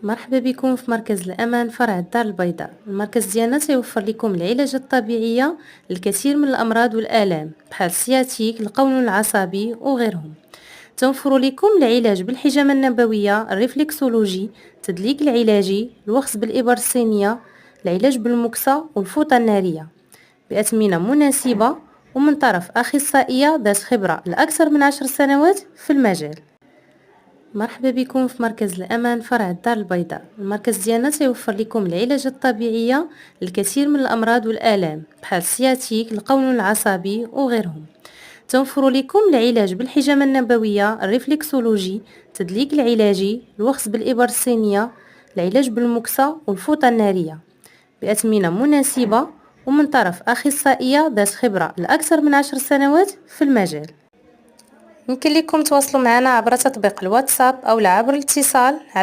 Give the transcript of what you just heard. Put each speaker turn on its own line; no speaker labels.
مرحبا بكم في مركز الأمان فرع الدار البيضاء. المركز ديالنا تيوفر لكم العلاج الطبيعية للكثير من الأمراض والآلام بحال السياتيك، القولون العصبي وغيرهم. توفر لكم العلاج بالحجامة النبوية، الريفلكسولوجي، التدليك العلاجي، الوخز بالإبر الصينية، العلاج بالمكسة والفوطة النارية بأثمنة مناسبة ومن طرف أخصائية ذات خبرة لأكثر من 10 سنوات في المجال. مرحبا بكم في مركز الأمان فرع الدار البيضاء. المركز ديالنا تيوفر لكم العلاج الطبيعية للكثير من الأمراض والآلام بحال السياتيك، القولون العصبي وغيرهم. توفر لكم العلاج بالحجامة النبوية، الريفلكسولوجي، التدليك العلاجي، الوخز بالإبر الصينية، العلاج بالمكسة والفوطة النارية بأثمنة مناسبة ومن طرف أخصائية ذات خبرة لأكثر من 10 سنوات في المجال. يمكن لكم تواصلوا معنا عبر تطبيق الواتساب أو عبر الاتصال على